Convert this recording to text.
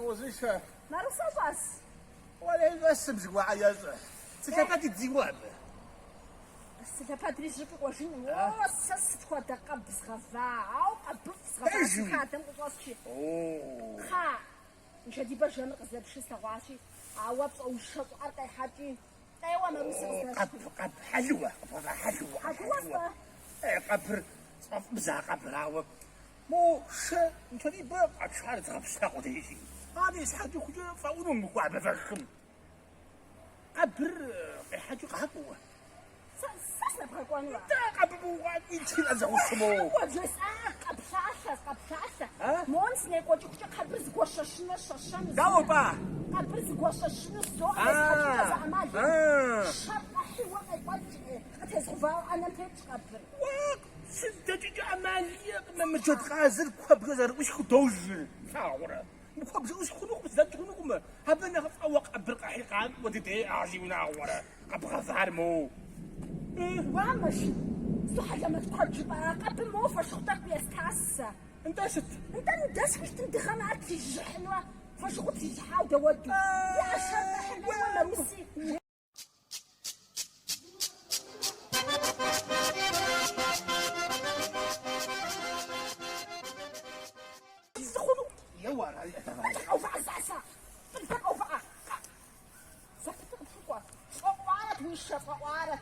وزيش نارسا باس ولا يقسم زقوا عيازه تكاكا تزيواب السلافات اللي جبت وجين وسست خدا قبس غفاعة وقبس غفاعة كاتم وصاشي خا مش هدي برشا نقصد بشي سواشي عوض أو شط أرقي حاجي أيوة ما مسكت قب حلوة حلوة قبر صف بزاق قبر عوض مو ش انت دي بقى شحال تغبش تاخد هيجي هذه يسحدوا كجا فاولو مقوع بفرخم قبر حاجة قهوة ساسا بخاكوانوا قبر وانت لازم وشمو وجلس قبشاشة مونس نيكو جوكجا قبرز قوششنا ششان داوبا قبرز قوششنا سو أسحاجة زعمال شرط حيوة قيقوتي أتزغفاو أنا متيتش قبر سنتج عملية ما مجد غازل كوابغزر وش خدوج فاورة مكوابز وش خنوق بزاد خنوق هبنا غفاوق أبرق حقان ودي أعزيونا عورة أبغى ظهرمو وامش سو حاجة ما تقعدش بقى قبل ما وفر شغطك بيستحسى انت ست انت نداس فاش تندخل معك في الجحنوة فاش غوت في جحاودة ودو يا شرط حلوة ولا روسي يوار أوفا ساسا تلفك أوفا سكتك بحقوة وعارت ويشة وعارت